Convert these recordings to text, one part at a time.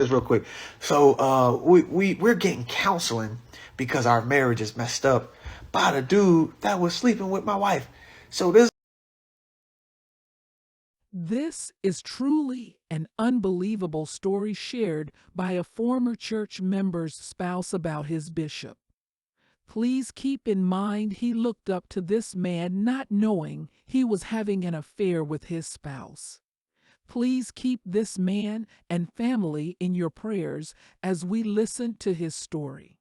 Just real quick. So we're getting counseling because our marriage is messed up by the dude that was sleeping with my wife. So this This is truly an unbelievable story shared by a former church member's spouse about his bishop. Please keep in mind he looked up to this man not knowing he was having an affair with his spouse. Please keep this man and family in your prayers as we listen to his story.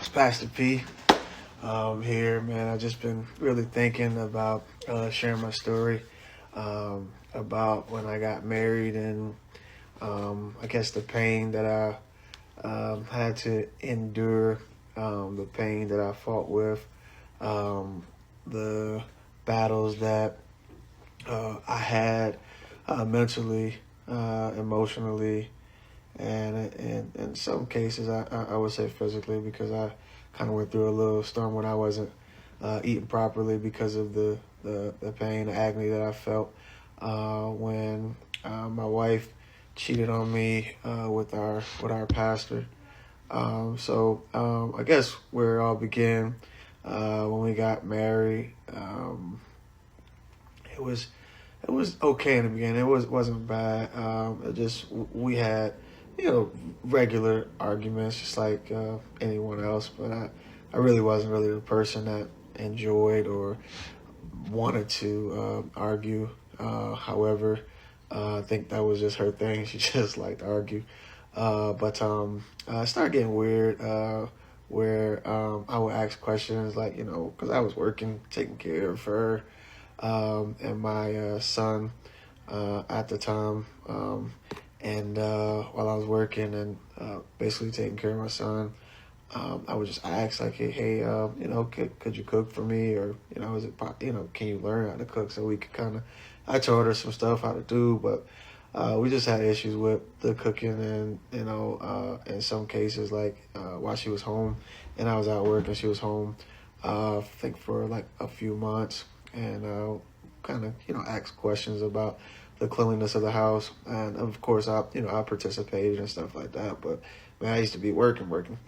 is Pastor P here, man. I've just been really thinking about sharing my story about when I got married and I guess the pain that I had to endure, the pain that I fought with, the battles that I had mentally, emotionally, and in some cases, I would say physically, because I kind of went through a little storm when I wasn't eating properly because of the pain, the agony that I felt when my wife cheated on me with our pastor. I guess where it all began when we got married. It was it was okay in the beginning. It wasn't bad. It just we had regular arguments, just like anyone else. But I really wasn't really the person that enjoyed or wanted to argue. However, I think that was just her thing. She just liked to argue. But it started getting weird. Where I would ask questions like, because I was working, taking care of her and my son at the time. And while I was working and basically taking care of my son, I would just ask like, hey, could you cook for me, or is it, can you learn how to cook so we could kind of. I told her some stuff how to do, but we just had issues with the cooking, and in some cases, like while she was home and I was at work and she was home, I think for like a few months, and kind of ask questions about the cleanliness of the house, and of course I participated and stuff like that. But man, I used to be working,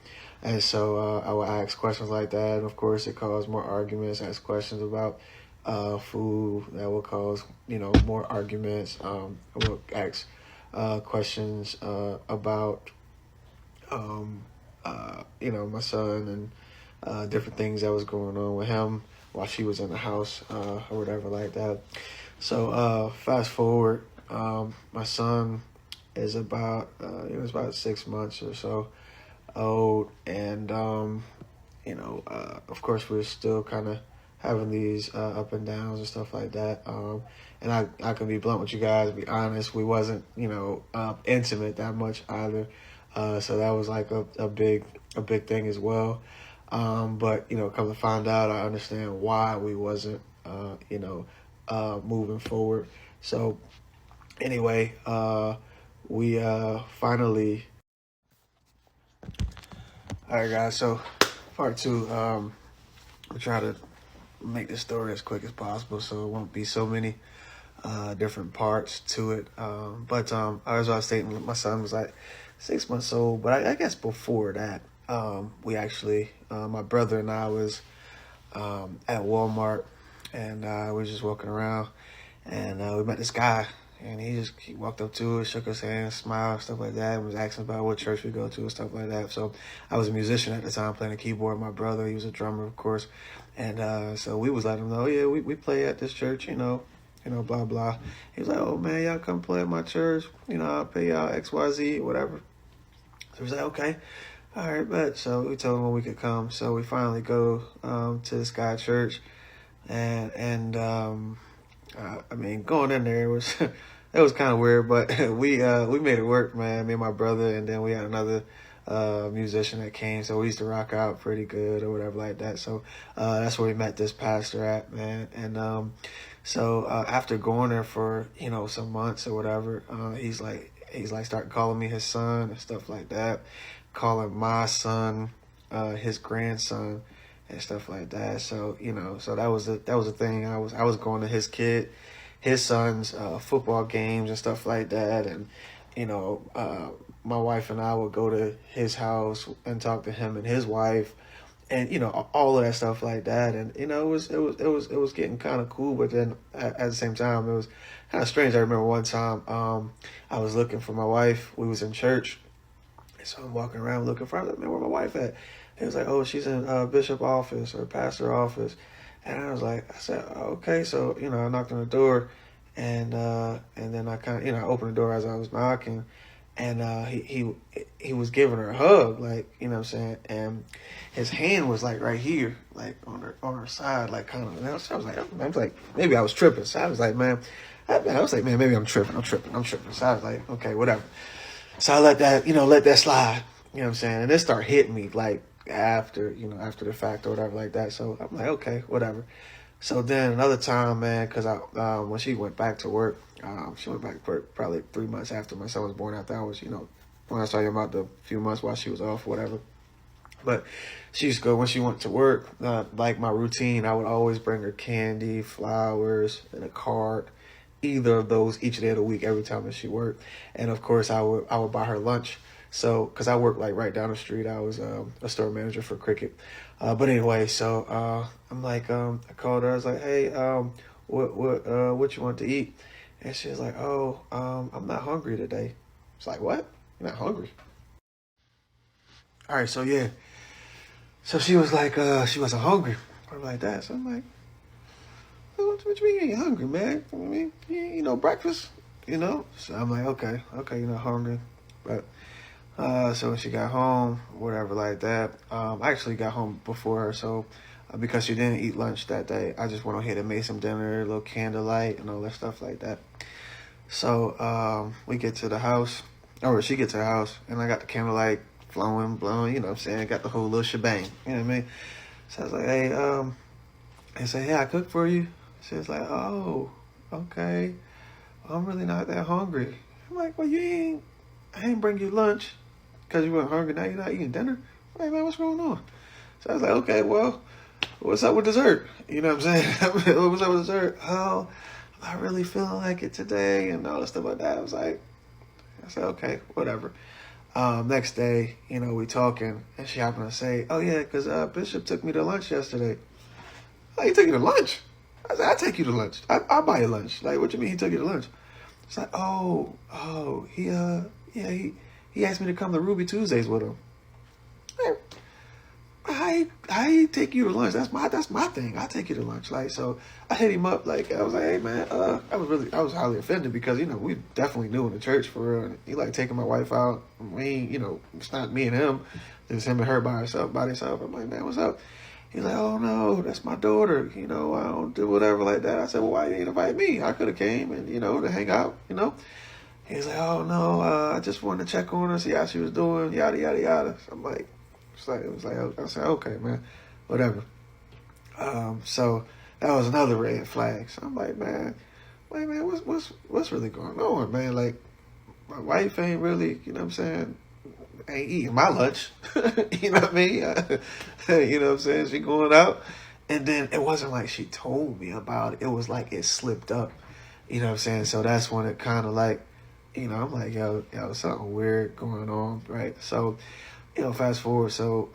and so I would ask questions like that, and of course it caused more arguments. Ask questions about food that would cause more arguments. I would ask questions about my son and different things that was going on with him while she was in the house or whatever like that. So fast forward, my son is about he was about 6 months or so old, and of course we're still kind of having these up and downs and stuff like that. And I can be blunt with you guys, be honest, we wasn't intimate that much either. So that was like a big thing as well. But come to find out, I understand why we wasn't moving forward. So anyway, we finally. All right, guys. So part two. We'll try to make this story as quick as possible, so it won't be so many different parts to it. But as I was stating, my son was like 6 months old. But I guess before that, we actually, my brother and I was at Walmart, and we were just walking around, and we met this guy, and he walked up to us, shook his hand, smiled, stuff like that, and was asking about what church we go to and stuff like that. So I was a musician at the time, playing the keyboard. My brother, he was a drummer, of course, and so we was letting him know, yeah, we play at this church, blah blah. He was like, oh man, y'all come play at my church, I'll pay y'all XYZ, whatever. So he was like, okay. All right, bet. So we told him when we could come. So we finally go to this guy church, and I mean, going in there was it was kind of weird, but we made it work, man. Me and my brother, and then we had another musician that came, so we used to rock out pretty good or whatever like that. So that's where we met this pastor at, man. And so after going there for some months or whatever, he's like starting calling me his son and stuff like that, calling my son his grandson and stuff like that. So so that was the thing. I was going to his son's football games and stuff like that, and you know, my wife and I would go to his house and talk to him and his wife, and all of that stuff like that. And it was getting kind of cool, but then at the same time it was kind of strange. I remember one time, I was looking for my wife. We was in church, and so I'm walking around looking for her. I was like, man, where my wife at? He was like, oh, she's in bishop office or pastor office. And I said, okay. So I knocked on the door, and then I kind of I opened the door as I was knocking, and he was giving her a hug, like what I'm saying, and his hand was like right here, like on her side, like kind of. And I was like, maybe I was tripping. So I was like, man, maybe I'm tripping. So I was like, okay, whatever. So I let that slide. You know what I'm saying? And it started hitting me like after the fact or whatever like that. So I'm like, okay, whatever. So then another time, man, because when she went back to work, she went back to work probably 3 months after my son was born. After I was, when I was talking about the few months while she was off, whatever. But she used to go when she went to work. Like my routine, I would always bring her candy, flowers, and a card. Either of those each day of the week, every time that she worked, and of course I would buy her lunch. So because I worked like right down the street, I was a store manager for Cricket. But anyway, so I'm like I called her. I was like, hey, what you want to eat? And she was like, oh, I'm not hungry today. It's like, what? You're not hungry? All right, so yeah. So she was like, she wasn't hungry or like that. So I'm like, what you mean you ain't hungry, man? I mean, you ain't eat no breakfast, So I'm like, okay, you're not hungry. But so when she got home, whatever like that, I actually got home before her. So because she didn't eat lunch that day, I just went ahead and made some dinner, a little candlelight and all that stuff like that. So we get to the house, or she gets to the house, and I got the candlelight flowing, blowing, what I'm saying? Got the whole little shebang, you know what I mean? So I was like, hey, I said, hey, I cooked for you. She was like, oh, okay. Well, I'm really not that hungry. I'm like, well, I ain't bring you lunch because you weren't hungry. Now you're not eating dinner. I'm like, man, what's going on? So I was like, okay, well, what's up with dessert? You know what I'm saying? What's up with dessert? Oh, I'm not really feeling like it today and all that stuff like that. I said, okay, whatever. Next day, we talking, and she happened to say, oh, yeah, because Bishop took me to lunch yesterday. Oh, he took you to lunch? I said, I take you to lunch. I'll buy you lunch. Like, what you mean he took you to lunch? It's like, he asked me to come to Ruby Tuesdays with him. I take you to lunch. That's my thing. I take you to lunch. Like, so I hit him up. Like, I was like, hey man, I was highly offended because we definitely knew in the church for real. And he like taking my wife out. It's not me and him. It's him and her by themselves. I'm like, man, what's up? He's like, oh no, that's my daughter. I don't do whatever like that. I said, well, why you didn't invite me? I could have came and to hang out. He's like, oh no, I just wanted to check on her, see how she was doing, yada yada yada. So I'm like, I said, okay, man, whatever. So that was another red flag. So I'm like, man, wait, man, what's really going on, man? Like, my wife ain't really, what I'm saying, ain't eating my lunch. You know what I mean? You know what I'm saying? She going out. And then it wasn't like she told me about it. It was like it slipped up. You know what I'm saying? So that's when it kind of like, I'm like, yo, something weird going on, right? So, fast forward. So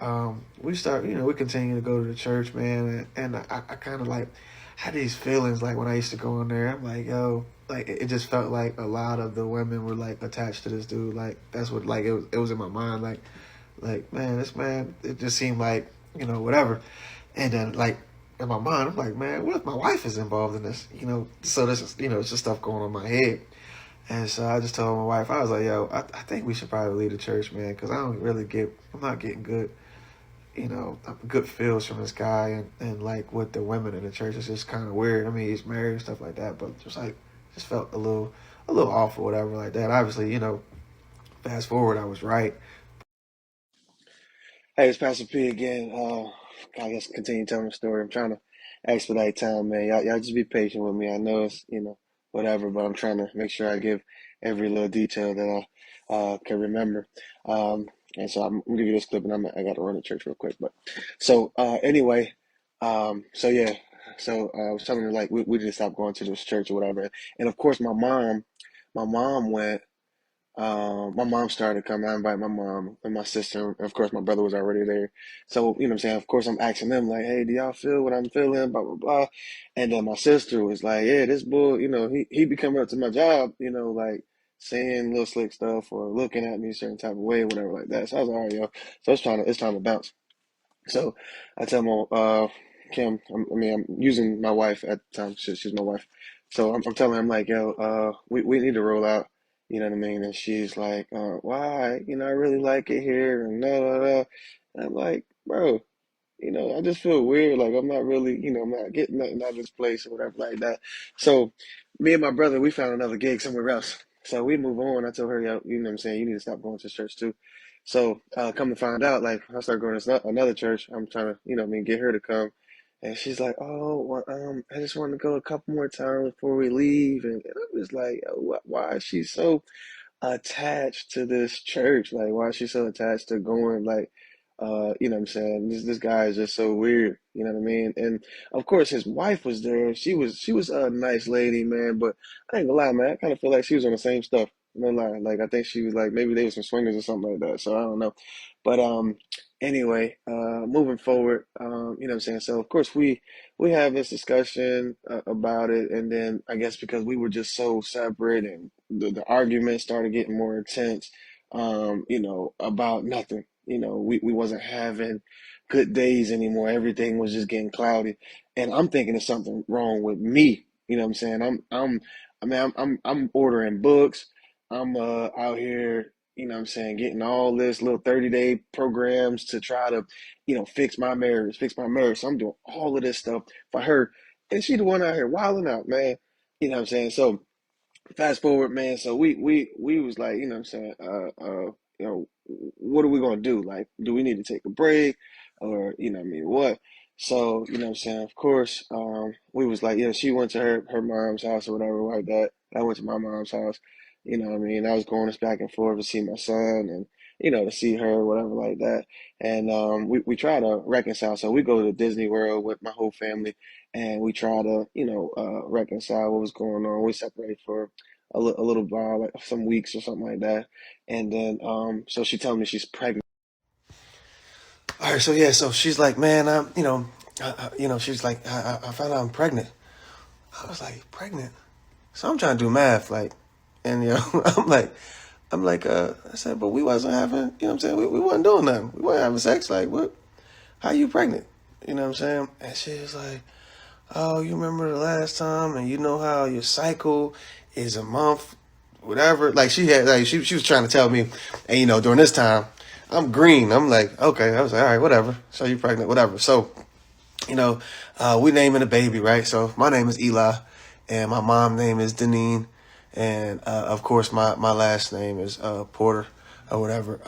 we start, we continue to go to the church, man. And I kind of like had these feelings like when I used to go in there. I'm like, yo, like it just felt like a lot of the women were like attached to this dude. Like that's what like it was in my mind. Like man, this man. It just seemed like whatever. And then like in my mind, I'm like, man, what if my wife is involved in this? So this is it's just stuff going on in my head. And so I just told my wife, I was like, yo, I think we should probably leave the church, man, because I'm not getting good feels from this guy, and like with the women in the church, it's just kind of weird. I mean, he's married and stuff like that, but just felt a little off or whatever like that. Obviously, fast forward, I was right. Hey, it's Pastor P again. I guess continue telling the story. I'm trying to expedite time, man. Y'all just be patient with me. I know it's whatever, but I'm trying to make sure I give every little detail that I can remember. And so I'm gonna give you this clip, and I got to run to church real quick. But so anyway, so yeah, so I was telling her like we just stopped going to this church or whatever, and of course my mom went My mom started to come. I invited my mom and my sister. And of course, my brother was already there. So, you know what I'm saying? Of course, I'm asking them, like, hey, do y'all feel what I'm feeling? Blah, blah, blah. And then my sister was like, yeah, this bull, he be coming up to my job, like saying little slick stuff or looking at me a certain type of way, whatever like that. So I was like, all right, yo. So it's time to bounce. So I tell my Kim, I'm using my wife at the time. She's my wife. So I'm telling her, I'm like, yo, we need to roll out. You know what I mean? And she's like, why? I really like it here, and blah, blah, blah. And I'm like, bro, I just feel weird. Like I'm not really, I'm not getting nothing out of this place or whatever like that. So me and my brother, we found another gig somewhere else. So we move on. I told her, yo, you know what I'm saying? You need to stop going to church too. So come to find out, like I started going to another church. I'm trying to, get her to come. And she's like, oh, well, I just want to go a couple more times before we leave. And I was like, why is she so attached to this church? Like, why is she so attached to going? Like, you know what I'm saying? This guy is just so weird. You know what I mean? And of course, his wife was there. She was a nice lady, man. But I ain't gonna lie, man. I kind of feel like she was on the same stuff. No lie. Like I think she was like maybe they were some swingers or something like that. So I don't know. But anyway, moving forward, you know what I'm saying? So of course we have this discussion about it, and then I guess because we were just so separate, and the argument started getting more intense, about nothing. We wasn't having good days anymore. Everything was just getting cloudy, and I'm thinking there's something wrong with me. You know what I'm saying? I'm ordering books. I'm out here, what I'm saying, getting all this little 30-day programs to try to, fix my marriage. So I'm doing all of this stuff for her. And she the one out here wilding out, man. You know what I'm saying? So fast forward, man. So we was like, you know what I'm saying, what are we gonna do? Like, do we need to take a break, or what I mean, what? So you know what I'm saying. Of course, we was like, yeah. She went to her mom's house or whatever like that. I went to my mom's house. You know what I mean. I was going us back and forth to see my son and to see her, whatever like that. And we try to reconcile. So we go to Disney World with my whole family, and we try to reconcile what was going on. We separated for a little while, like some weeks or something like that. And then, so she told me she's pregnant. All right, so yeah, so she's like, man, she's like, I found out I'm pregnant. I was like, pregnant? So I'm trying to do math, like, and I said, but we wasn't having, I'm saying, we wasn't doing nothing. We wasn't having sex. Like, what? How you pregnant? You know what I'm saying? And she was like, oh, you remember the last time, and you know how your cycle is a month, whatever. Like she was trying to tell me, and during this time, I'm green. I'm like, okay. I was like, all right, whatever. So you pregnant, whatever. So, we naming a baby, right? So my name is Eli, and my mom's name is Deneen, and of course my last name is Porter or whatever.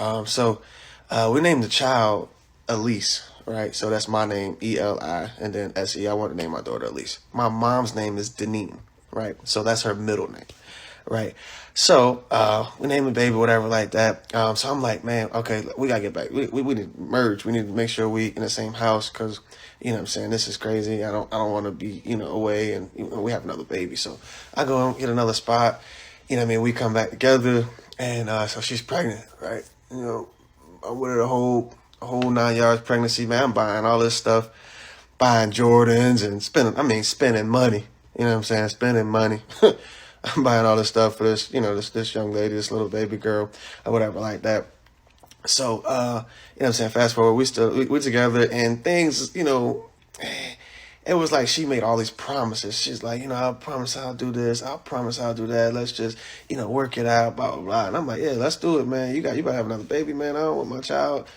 We named the child Elise, right? So that's my name, Eli, and then S-E. I want to name my daughter Elise. My mom's name is Deneen, right? So that's her middle name, right? So we named the baby, whatever, like that. So I'm like, man, okay, we gotta get back. We need to merge. We need to make sure we in the same house because you know what I'm saying, this is crazy. I don't want to be away, and we have another baby. So I go and get another spot. You know what I mean? We come back together, and so she's pregnant, right? I'm with her a whole 9 yards pregnancy, man. I'm buying all this stuff, buying Jordans and spending money. You know what I'm saying? Spending money. I'm buying all this stuff for this, this young lady, this little baby girl, or whatever like that. So, what I'm saying? Fast forward, we together, and things, it was like she made all these promises. She's like, I'll promise I'll do this. I'll promise I'll do that. Let's just, work it out, blah, blah, blah. And I'm like, yeah, let's do it, man. You gotta have another baby, man. I don't want my child,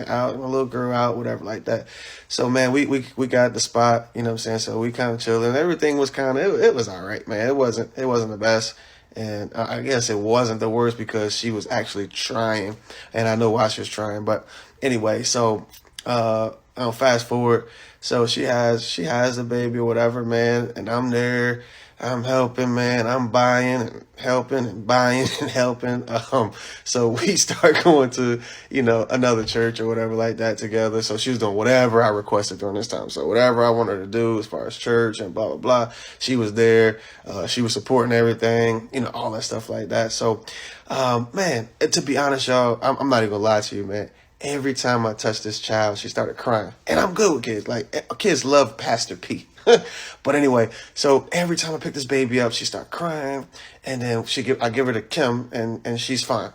out, my little girl out, whatever like that. So, man, we got the spot, so we kind of chilling. Everything was it was all right, man. It wasn't the best. And I guess it wasn't the worst because she was actually trying, and I know why she was trying. But anyway, so fast forward. So she has a baby or whatever, man, and I'm there. I'm helping, man. I'm buying and helping and buying and helping. So we start going to, another church or whatever like that together. So she was doing whatever I requested during this time. So whatever I wanted her to do as far as church and blah, blah, blah, she was there. She was supporting everything, all that stuff like that. So, man, to be honest, y'all, I'm not even gonna lie to you, man. Every time I touched this child, she started crying. And I'm good with kids. Like, kids love Pastor P. But anyway, so every time I pick this baby up, she start crying. And then I give her to Kim, and she's fine.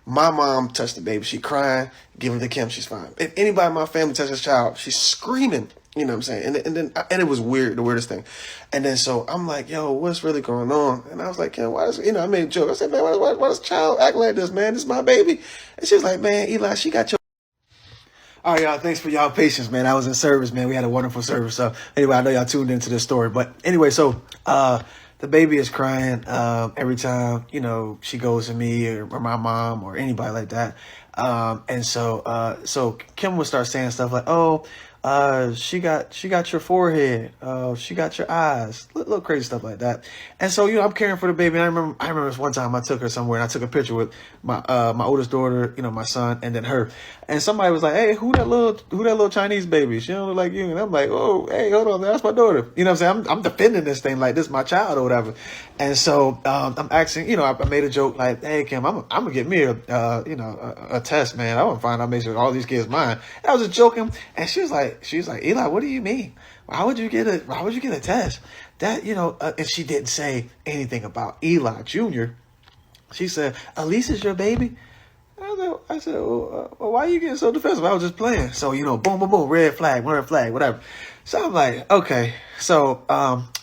My mom touched the baby. She crying. Give her to Kim. She's fine. If anybody in my family touches a child, she's screaming. You know what I'm saying? And it was weird, the weirdest thing. And then so I'm like, yo, what's really going on? And I was like, Kim, why does, I made a joke. I said, man, why does a child act like this, man? This is my baby. And she was like, man, Eli, she got your... All right, y'all. Thanks for y'all patience, man. I was in service, man. We had a wonderful service. So anyway, I know y'all tuned into this story, but anyway, so the baby is crying every time she goes to me or my mom or anybody like that. And so Kim would start saying stuff like, "Oh, she got your forehead. She got your eyes." Little crazy stuff like that. And so I'm caring for the baby. And I remember this one time I took her somewhere and I took a picture with my oldest daughter, my son, and then her. And somebody was like, "Hey, who that little Chinese baby? She don't look like you." And I'm like, "Oh, hey, hold on, that's my daughter." You know what I'm saying? I'm defending this thing like this is my child or whatever. And so I'm asking, I made a joke like, "Hey, Kim, I'm gonna get me a test, man. I want to find out, make sure all these kids mine." And I was just joking, and she was like, "Eli, what do you mean? Why would you get a test?" That and she didn't say anything about Eli Jr. She said, "Elise is your baby." I said, well, why are you getting so defensive? I was just playing. So, boom, boom, boom, red flag, whatever. So I'm like, okay. So,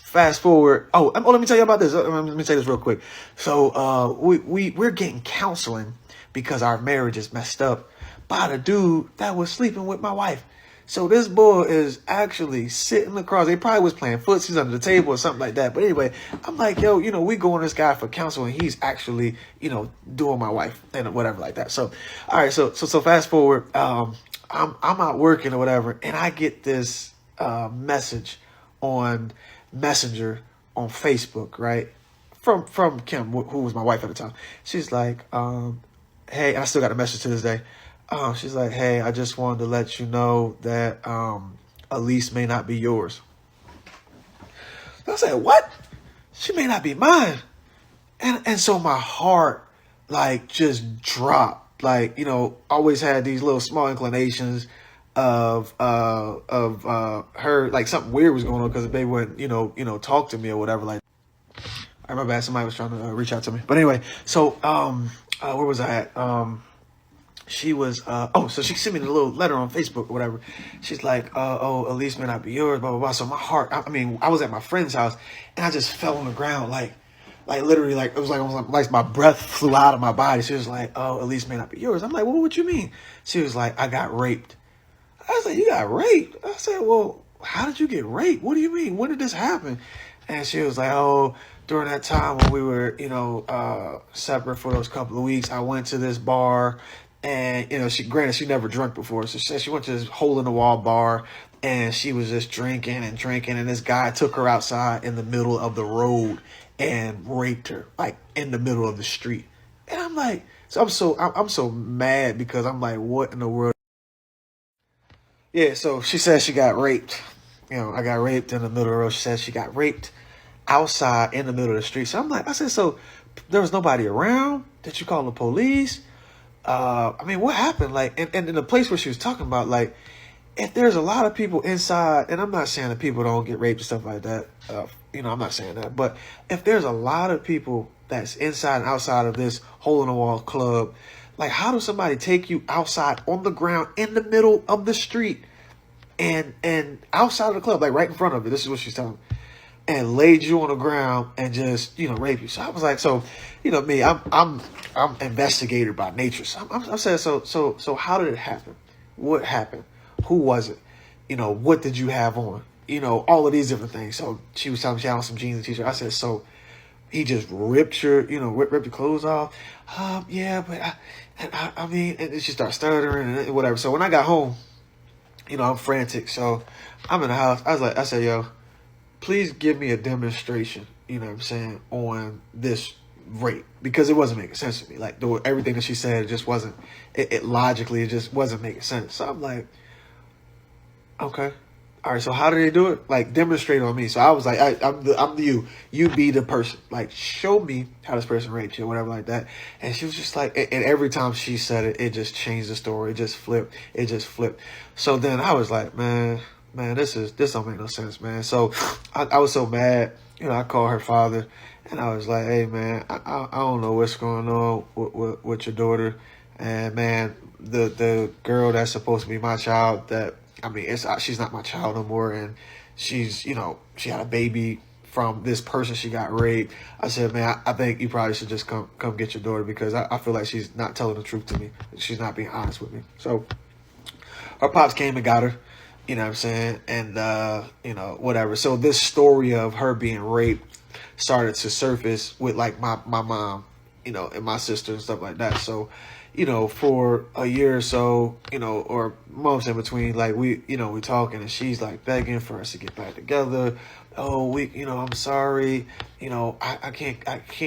fast forward. Oh, let me tell you about this. Let me say this real quick. So, we're getting counseling because our marriage is messed up by the dude that was sleeping with my wife. So this boy is actually sitting across. They probably was playing footsies under the table or something like that. But anyway, I'm like, yo, we going to this guy for counsel, and he's actually, doing my wife and whatever like that. So, all right, so fast forward. I'm out working or whatever, and I get this message on Messenger on Facebook, right, from Kim, who was my wife at the time. She's like, hey, and I still got a message to this day. She's like, "Hey, I just wanted to let you know that Elise may not be yours." I said, "What? She may not be mine." And so my heart just dropped. Always had these little small inclinations of her, like something weird was going on because the baby wouldn't talk to me or whatever. Like, I my bad, somebody was trying to reach out to me. But anyway, so where was I at? She was, so she sent me the little letter on Facebook or whatever. She's like, Elise may not be yours, blah, blah, blah. So my heart, I was at my friend's house and I just fell on the ground, like literally, it was almost like my breath flew out of my body. She was like, "Oh, Elise may not be yours." I'm like, "Well, what you mean?" She was like, "I got raped." I was like, "You got raped?" I said, "Well, how did you get raped? What do you mean? When did this happen?" And she was like, "Oh, during that time when we were, separate for those couple of weeks, I went to this bar. And, she never drank before. So she said she went to this hole in the wall bar and she was just drinking. And this guy took her outside in the middle of the road and raped her, like in the middle of the street." And I'm like, so I'm so mad because I'm like, what in the world? Yeah. So she said she got raped. I got raped in the middle of the road. She said she got raped outside in the middle of the street. So I said, so there was nobody around? Did you call the police? What happened? And in the place where she was talking about, if there's a lot of people inside, and I'm not saying that people don't get raped and stuff like that, I'm not saying that, but if there's a lot of people that's inside and outside of this hole in the wall club, how does somebody take you outside on the ground in the middle of the street and outside of the club, right in front of it? This is what she's telling me. And laid you on the ground and just, rape you. So I was like, so, me, I'm investigator by nature. So I'm saying, so how did it happen? What happened? Who was it? What did you have on? All of these different things. So she was telling me she had on some jeans and t-shirt. I said, so he just ripped your, ripped your clothes off. Yeah, but and then she started stuttering and whatever. So when I got home, I'm frantic. So I'm in the house. I said, yo, please give me a demonstration you know what I'm saying, on this rape, because it wasn't making sense to me. Like everything that she said, it just wasn't, it logically, it just wasn't making sense. So I'm like, okay. All right, so how do they do it? Like, demonstrate on me. So I was like, I'm the you be the person. Like, show me how this person raped you, or whatever like that. And she was just like, and every time she said it, it just changed the story. It just flipped. It just flipped. So then I was like, man, this don't make no sense, man. So I was so mad. You know, I called her father, and I was like, hey, man, I don't know what's going on with your daughter, and man, the girl that's supposed to be my child, that, I mean, she's not my child no more, and she's, you know, she had a baby from this person she got raped. I said, man, I think you probably should just come get your daughter, because I feel like she's not telling the truth to me. She's not being honest with me. So our pops came and got her, you know what I'm saying, and you know, whatever. So this story of her being raped started to surface with like my mom, you know, and my sister and stuff like that. So, you know, for a year or so, you know, or months in between, like we talking, and she's like begging for us to get back together. Oh, you know, I'm sorry, you know, I can't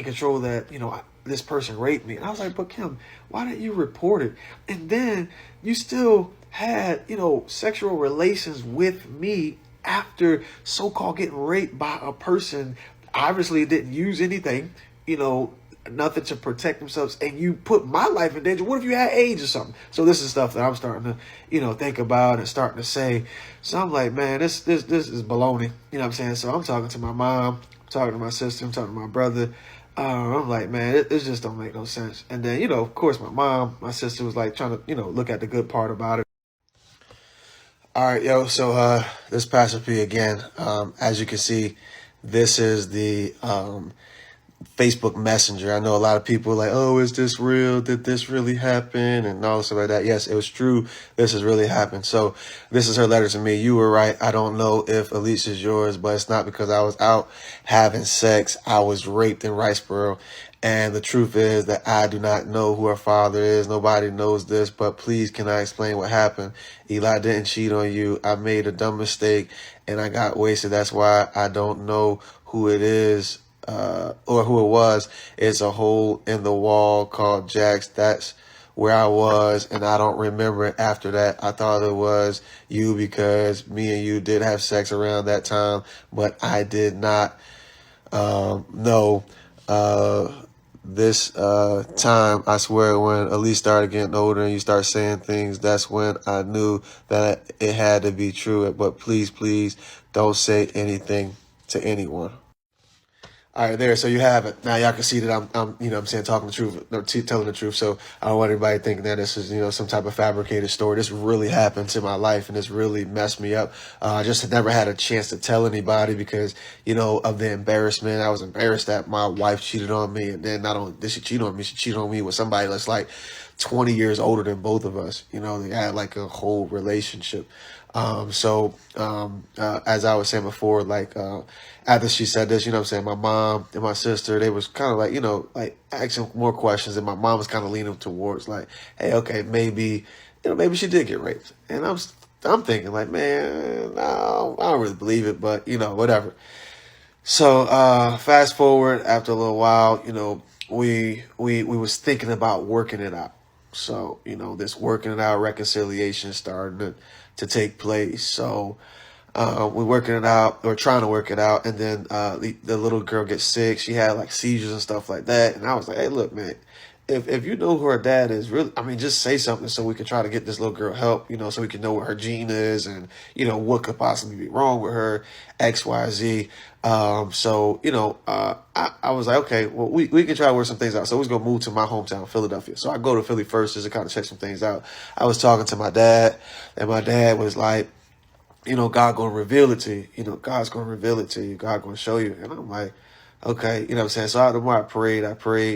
control that, you know, this person raped me. And I was like, but Kim, why didn't you report it? And then you still had, you know, sexual relations with me after so-called getting raped by a person obviously didn't use anything, you know, nothing to protect themselves, and you put my life in danger. What if you had AIDS or something? So this is stuff that I'm starting to, you know, think about and starting to say. So I'm like, man, this is baloney. You know what I'm saying? So I'm talking to my mom, I'm talking to my sister, I'm talking to my brother. I'm like, man, it just don't make no sense. And then, you know, of course, my sister was like trying to, you know, look at the good part about it. All right, yo. So this Pastor P again. As you can see, this is the Facebook Messenger. I know a lot of people are like, oh, is this real? Did this really happen? And all stuff like that. Yes, it was true. This has really happened. So this is her letter to me. You were right. I don't know if Elise is yours, but it's not because I was out having sex. I was raped in Riceboro. And the truth is that I do not know who her father is. Nobody knows this, but please, can I explain what happened? Eli didn't cheat on you. I made a dumb mistake and I got wasted. That's why I don't know who it is. Or who it was. It's a hole in the wall called Jack's. That's where I was, and I don't remember it after that. I thought it was you because me and you did have sex around that time, but I did not know this time. I swear, when Elise started getting older and you start saying things, that's when I knew that it had to be true. But please don't say anything to anyone. All right, there. So you have it. Now y'all can see that I'm, you know what I'm saying, talking the truth, or telling the truth. So I don't want anybody thinking that this is, you know, some type of fabricated story. This really happened to my life, and this really messed me up. I just had never had a chance to tell anybody because, you know, of the embarrassment. I was embarrassed that my wife cheated on me, and then not only did she cheat on me, she cheated on me with somebody that's like 20 years older than both of us. You know, they had like a whole relationship. As I was saying before, like, after she said this, you know what I'm saying, my mom and my sister, they was kind of like, you know, like asking more questions, and my mom was kind of leaning towards like, hey, okay, maybe, you know, maybe she did get raped. And I'm thinking like, man, no, I don't really believe it, but you know, whatever. So, fast forward after a little while, you know, we was thinking about working it out. So, you know, this working it out reconciliation started to take place. So, we're working it out, or trying to work it out. And then, the little girl gets sick. She had like seizures and stuff like that. And I was like, hey, look, man, if you know who her dad is, really, I mean, just say something so we can try to get this little girl help, you know, so we can know what her gene is and, you know, what could possibly be wrong with her, X, Y, Z. So, you know, I was like, okay, well, we can try to work some things out. So we was going to move to my hometown, Philadelphia. So I go to Philly first just to kind of check some things out. I was talking to my dad, and my dad was like, you know, God gonna reveal it to you. You know, God's gonna reveal it to you. God gonna show you. And I'm like, okay, you know what I'm saying? So the more I prayed,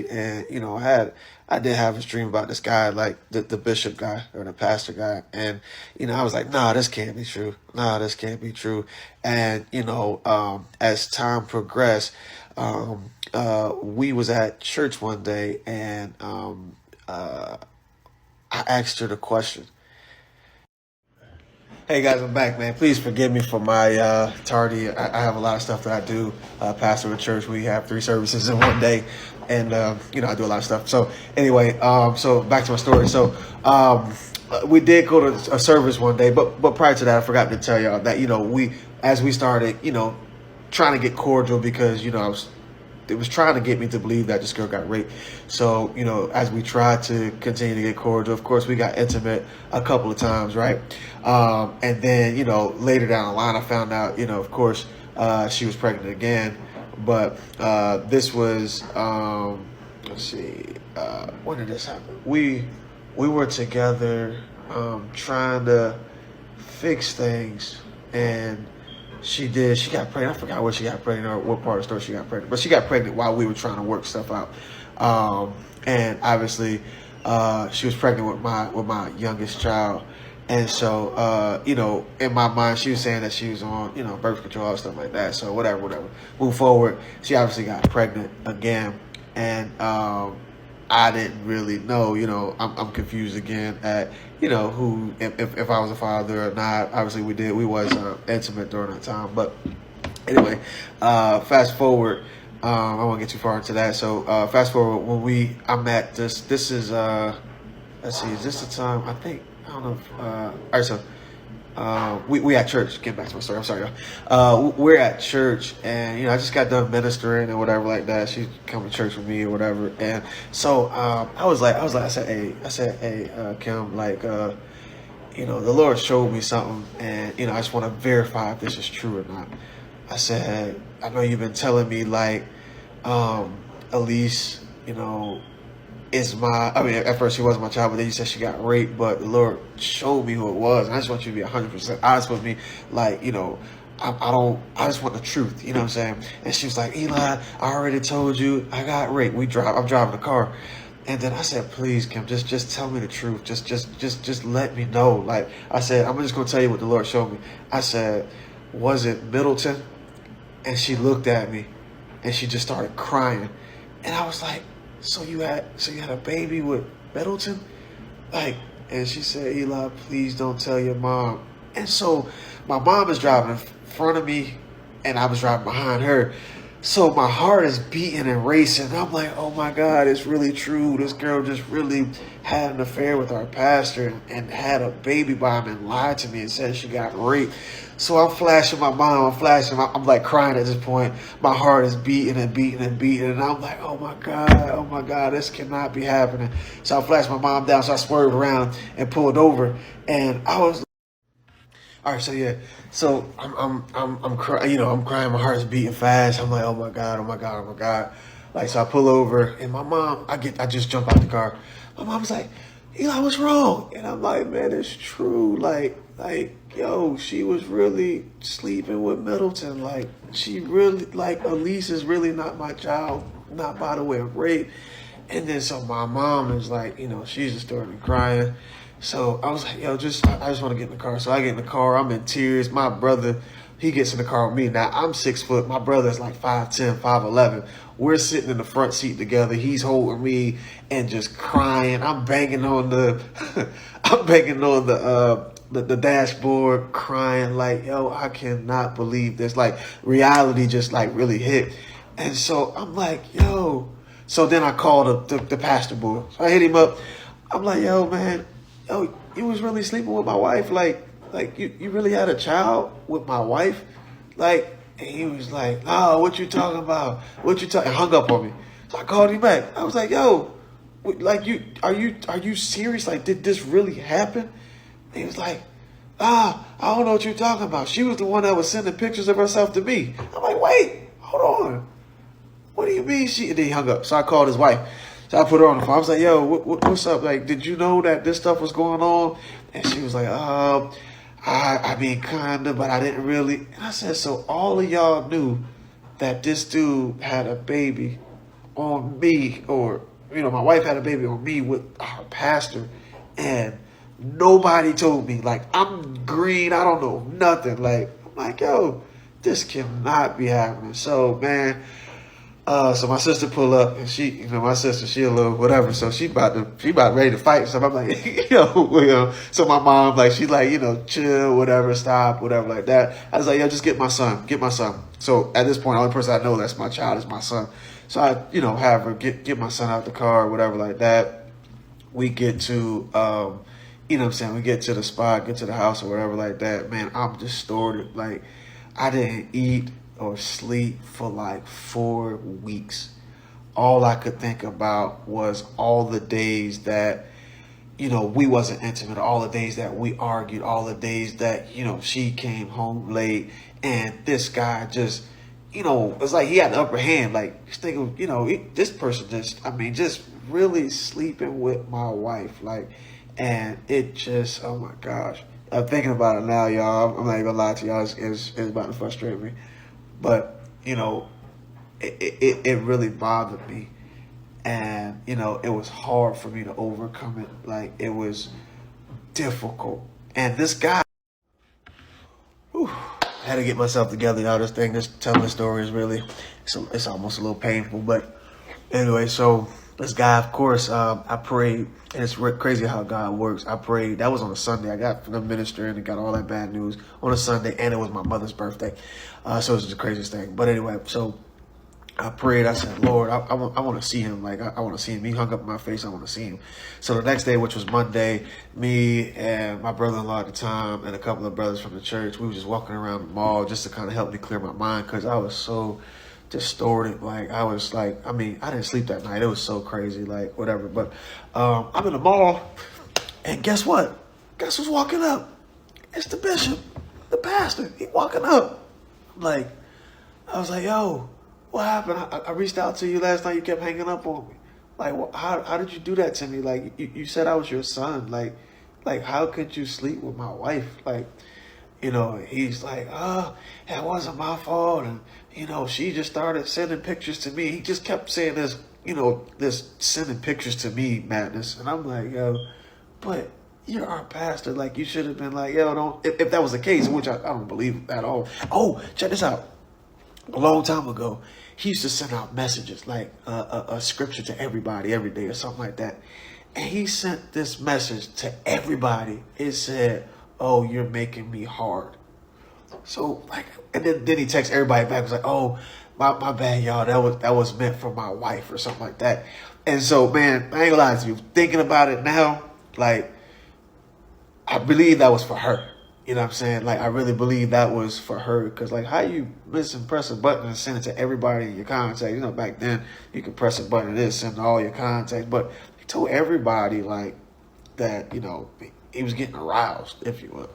and, you know, I did have a dream about this guy, like the bishop guy or the pastor guy. And, you know, I was like, nah, this can't be true. Nah, this can't be true. And, you know, as time progressed, we was at church one day, and, I asked her the question. Hey guys, I'm back, man. Please forgive me for my tardy. I have a lot of stuff that I do. Pastor of a church, we have 3 services in one day, and I do a lot of stuff. So anyway, so back to my story. So we did go to a service one day, but prior to that, I forgot to tell y'all that as we started, trying to get cordial because it was trying to get me to believe that this girl got raped. So, as we tried to continue to get cordial, of course, we got intimate a couple of times, right? And then, later down the line, I found out, of course, she was pregnant again. But this was, let's see, when did this happen? We were together trying to fix things, and she got pregnant. I forgot where she got pregnant or what part of the story she got pregnant. But she got pregnant while we were trying to work stuff out. And obviously, she was pregnant with my youngest child. And so, in my mind, she was saying that she was on, birth control and stuff like that. So whatever. Move forward. She obviously got pregnant again. And I didn't really know, I'm confused again at, who, if I was a father or not. Obviously we was intimate during that time. But anyway, fast forward, I won't get too far into that. So fast forward when I met this is, let's see, is this the time? I don't know if, all right, so we at church. Getting back to my story. I'm sorry, y'all. We're at church, and I just got done ministering and whatever like that. She come to church with me or whatever, and so I said, hey, Kim, like, the Lord showed me something, and I just want to verify if this is true or not. I said, I know you've been telling me like, Elise, at first she wasn't my child, but then you said she got raped, but the Lord showed me who it was. And I just want you to be 100% honest with me. Like, I just want the truth, you know what I'm saying? And she was like, Eli, I already told you I got raped. I'm driving a car. And then I said, please, Kim, just tell me the truth. Just let me know. Like I said, I'm just going to tell you what the Lord showed me. I said, was it Middleton? And she looked at me and she just started crying. And I was like, so you had a baby with Middleton? Like, and she said, Eli, please don't tell your mom. And so my mom is driving in front of me and I was driving behind her. So my heart is beating and racing. I'm like, oh my God, it's really true. This girl just really had an affair with our pastor and had a baby by him and lied to me and said she got raped. So I'm flashing my mom, I'm like crying at this point. My heart is beating and beating and beating. And I'm like, oh my God, this cannot be happening. So I flashed my mom down. So I swerved around and pulled over. And I was, all right, so yeah. So I'm crying, I'm crying, my heart's beating fast. I'm like, oh my God. Like, so I pull over and my mom, I just jump out the car. My mom's like, Eli, what's wrong? And I'm like, man, it's true. Like, yo, she was really sleeping with Middleton. Like, she really, like, Elise is really not my child, not by the way of rape. And then so my mom is like, she's just starting crying. So I was like, yo, I just want to get in the car. So I get in the car. I'm in tears. My brother, he gets in the car with me. Now, I'm 6 foot. My brother's like 5'10", 5'11". We're sitting in the front seat together. He's holding me and just crying. I'm banging on the the dashboard, crying like, yo, I cannot believe this. Like, reality just like really hit. And so I'm like, yo. So then I called the pastor boy. So I hit him up. I'm like, yo, man, yo, you was really sleeping with my wife? Like you really had a child with my wife? Like, and he was like, oh, what you talking about? And hung up on me. So I called him back. I was like, yo, like, are you serious? Like, did this really happen? And he was like, I don't know what you're talking about. She was the one that was sending pictures of herself to me. I'm like, wait, hold on. What do you mean she? And then he hung up. So I called his wife. So I put her on the phone. I was like, yo, what's up? Like, did you know that this stuff was going on? And she was like, I mean, kind of, but I didn't really. And I said, so all of y'all knew that this dude had a baby on me, or, my wife had a baby on me with our pastor, and nobody told me. Like, I'm green. I don't know nothing. Like, I'm like, yo, this cannot be happening. So, man, So my sister pull up, and my sister, she a little whatever, so she about ready to fight. So I'm like, So my mom, like, she's like, chill, whatever, stop, whatever, like that. I was like, yo, just get my son. So at this point, the only person I know that's my child is my son. So I, have her get my son out the car, whatever, like that. We get to, we get to the spot, get to the house or whatever, like that. Man, I'm distorted. Like, I didn't eat or sleep for like 4 weeks. All I could think about was all the days that, we wasn't intimate, all the days that we argued, all the days that, she came home late and this guy just, it's like he had the upper hand. Like, just think of, this person just really sleeping with my wife. Like, and it just, oh my gosh. I'm thinking about it now, y'all. I'm not even gonna lie to y'all. It's about to frustrate me. But, it really bothered me. And, it was hard for me to overcome it. Like, it was difficult. And this guy, whew, I had to get myself together, y'all. This telling the story is really, it's almost a little painful. But anyway, so this guy, of course, I prayed. And it's crazy how God works. I prayed. That was on a Sunday. I got from the minister and got all that bad news on a Sunday. And it was my mother's birthday. So it was the craziest thing. But anyway, so I prayed. I said, Lord, I want to see him. Like, I want to see him. He hung up in my face. I want to see him. So the next day, which was Monday, me and my brother-in-law at the time and a couple of brothers from the church, we were just walking around the mall just to kind of help me clear my mind because I was so distorted. Like, I was like, I didn't sleep that night. It was so crazy, like, whatever. But I'm in the mall, and guess what? Guess who's walking up? It's the bishop, the pastor. He walking up. Like, I was like, yo, what happened? I reached out to you last night. You kept hanging up on me. Like, how did you do that to me? Like, you said I was your son. Like, how could you sleep with my wife? Like, he's like, it wasn't my fault. And, she just started sending pictures to me. He just kept saying this, this sending pictures to me madness. And I'm like, yo, but you're our pastor. Like, you should have been like, yo, don't, if that was the case, which I don't believe at all. Oh, check this out. A long time ago, he used to send out messages like a scripture to everybody every day or something like that. And he sent this message to everybody. It said, oh, you're making me hard. So, like, and then he texts everybody back. It was like, oh, my bad, y'all. That was meant for my wife or something like that. And so, man, I ain't gonna lie to you. Thinking about it now, like, I believe that was for her. You know what I'm saying? Like, I really believe that was for her. Because, like, how you press a button and send it to everybody in your contacts? Back then, you could press a button and send to all your contacts. But he told everybody, like, that, he was getting aroused, if you will.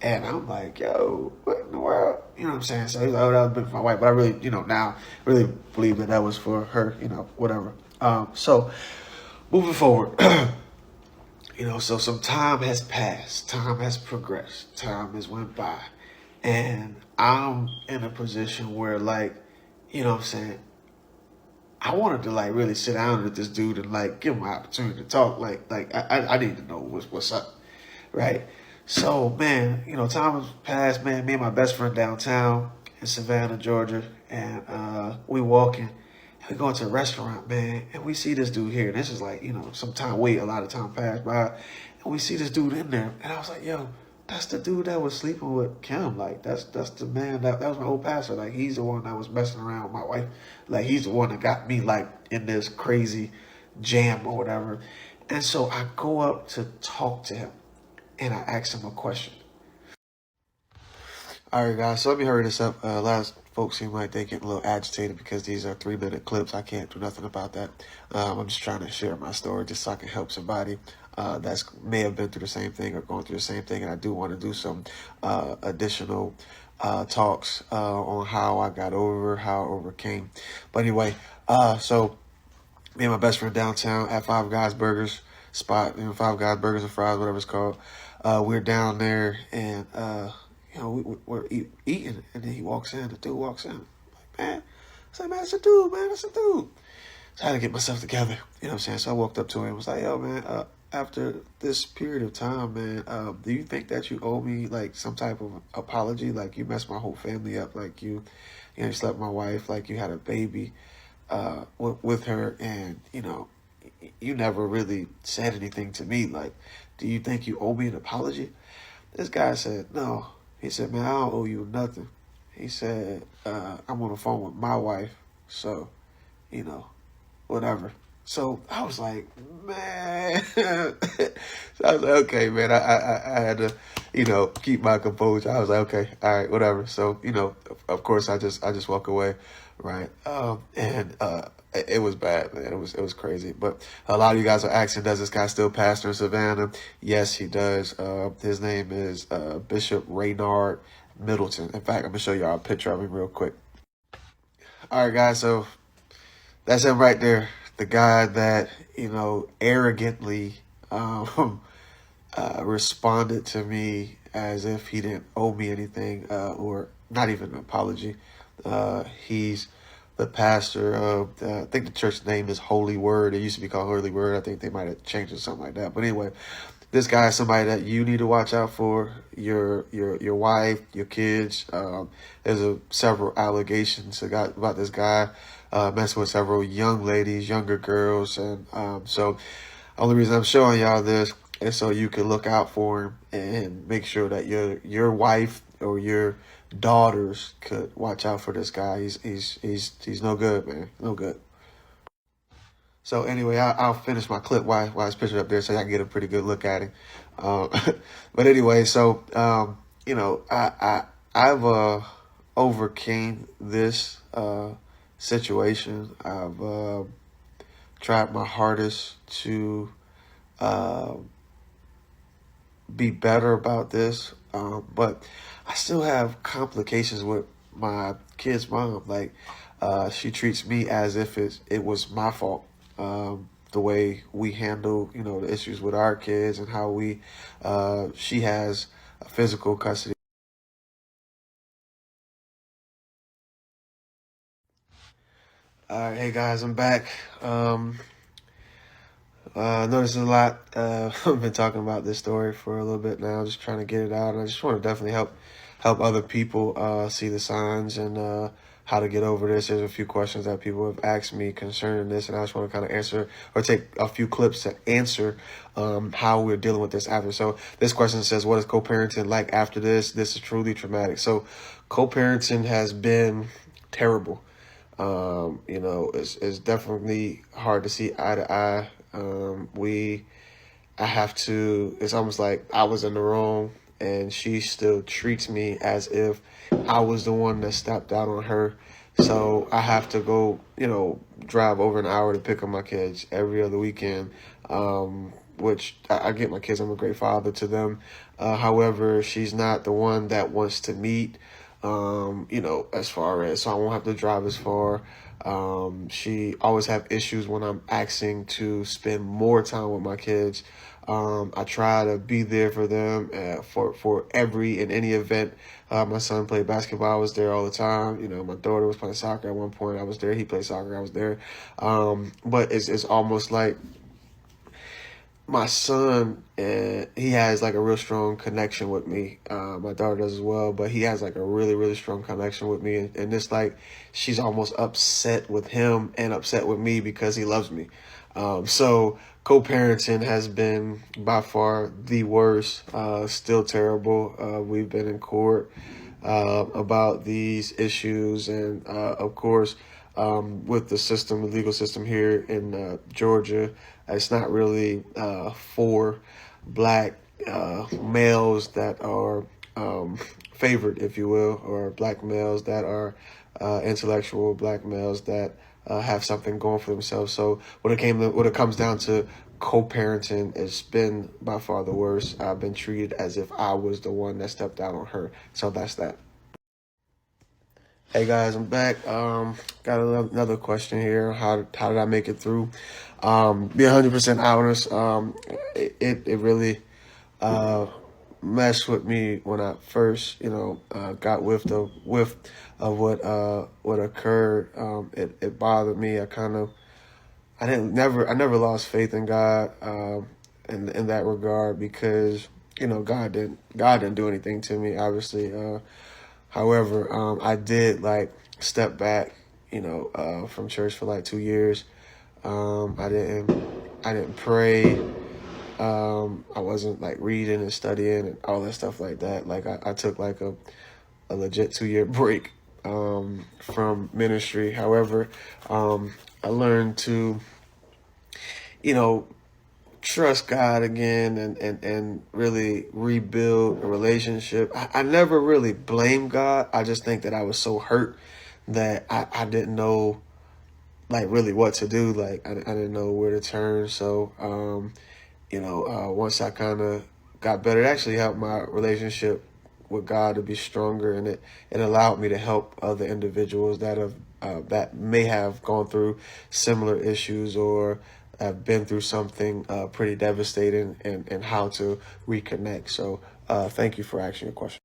And I'm like, yo, what in the world? You know what I'm saying? So he's like, oh, that was for my wife. But I really, now really believe that was for her, whatever. So moving forward, so some time has passed. Time has progressed. Time has went by. And I'm in a position where, like, you know what I'm saying? I wanted to, like, really sit down with this dude and, like, give him an opportunity to talk. Like I need to know what's up, right? So, man, time has passed, man. Me and my best friend downtown in Savannah, Georgia, and we walking. We go into a restaurant, man, and we see this dude here. This is like, some time, a lot of time passed by, and we see this dude in there. And I was like, yo, that's the dude that was sleeping with Kim. Like, that's the man, that was my old pastor. Like, he's the one that was messing around with my wife. Like, he's the one that got me, like, in this crazy jam or whatever. And so I go up to talk to him, and I ask him a question. All right, guys, so let me hurry this up. A lot of folks seem like they get a little agitated because these are 3-minute clips. I can't do nothing about that. I'm just trying to share my story just so I can help somebody that's may have been through the same thing or going through the same thing. And I do want to do some additional talks on how I got over, how I overcame. But anyway, so me and my best friend downtown at Five Guys Burgers spot, Five Guys Burgers and Fries, whatever it's called. We're down there and we're eating, and then he walks in. The dude walks in. I'm like, man, that's a dude, man, that's a dude. So I had to get myself together. You know what I'm saying? So I walked up to him and was like, yo, man, after this period of time, man, do you think that you owe me, like, some type of apology? Like, you messed my whole family up. Like, you slept with my wife. Like, you had a baby. with her, and you never really said anything to me. Like, do you think you owe me an apology? This guy said, no. He said, man, I don't owe you nothing. He said, I'm on the phone with my wife, so, whatever. So I was like, man. So I was like, okay, man. I had to, keep my composure. I was like, okay, all right, whatever. So, of course, I just walk away, right? And it was bad, man. It was crazy. But a lot of you guys are asking, does this guy still pastor in Savannah? Yes, he does. His name is Bishop Raynard Middleton. In fact, I'm gonna show y'all a picture of him real quick. All right, guys. So that's him right there. The guy that, arrogantly responded to me as if he didn't owe me anything, or not even an apology. He's the pastor of, I think the church name is Holy Word. It used to be called Holy Word. I think they might have changed it to something like that. But anyway, this guy is somebody that you need to watch out for. Your wife, your kids. There's several allegations about this guy messing with several young ladies, younger girls, and so only reason I'm showing y'all this is so you can look out for him and make sure that your wife or your daughters could watch out for this guy. He's no good, man. No good. So anyway, I'll finish my clip while it's pictured up there so I can get a pretty good look at him. But anyway, so I've overcame this situation. I've tried my hardest to be better about this, but I still have complications with my kid's mom. Like, she treats me as if it was my fault. The way we handle, the issues with our kids and how she has physical custody. All right, hey guys, I'm back. Noticed a lot. I've been talking about this story for a little bit now, just trying to get it out. And I just want to definitely help other people see the signs and how to get over this. There's a few questions that people have asked me concerning this, and I just want to kind of answer or take a few clips to answer how we're dealing with this after. So this question says, what is co-parenting like after this? This is truly traumatic. So co-parenting has been terrible. It's definitely hard to see eye to eye. It's almost like I was in the wrong and she still treats me as if I was the one that stepped out on her. So I have to go, drive over an hour to pick up my kids every other weekend, which I get my kids. I'm a great father to them. However, she's not the one that wants to meet, as far as, so I won't have to drive as far. She always have issues when I'm asking to spend more time with my kids. I try to be there for them for every and any event. My son played basketball. I was there all the time. My daughter was playing soccer at one point. I was there. He played soccer. I was there. But it's almost like my son, he has like a real strong connection with me. My daughter does as well, but he has like a really, really strong connection with me. And it's like she's almost upset with him and upset with me because he loves me. So co-parenting has been by far the worst, still terrible. We've been in court about these issues. And of course, with the legal system here in Georgia, it's not really for black males that are favored, if you will, or black males that are intellectual, black males that have something going for themselves. So when it comes down to co-parenting, it's been by far the worst. I've been treated as if I was the one that stepped out on her. So that's that. Hey guys, I'm back. Got another question here. How did I make it through? Be 100% honest. It really messed with me when I first, got whiff of what occurred. It bothered me. I never lost faith in God in that regard, because God didn't do anything to me, obviously. However, I did step back, from church for like 2 years. I didn't pray. I wasn't like reading and studying and all that stuff like that. Like I took like a legit 2 year break from ministry. However, I learned to, you know, trust God again and really rebuild a relationship. I never really blamed God. I just think that I was so hurt that I didn't know like really what to do. Like I didn't know where to turn. So, once I kind of got better, it actually helped my relationship with God to be stronger, and it allowed me to help other individuals that may have gone through similar issues or have been through something pretty devastating, and how to reconnect. So thank you for asking your question.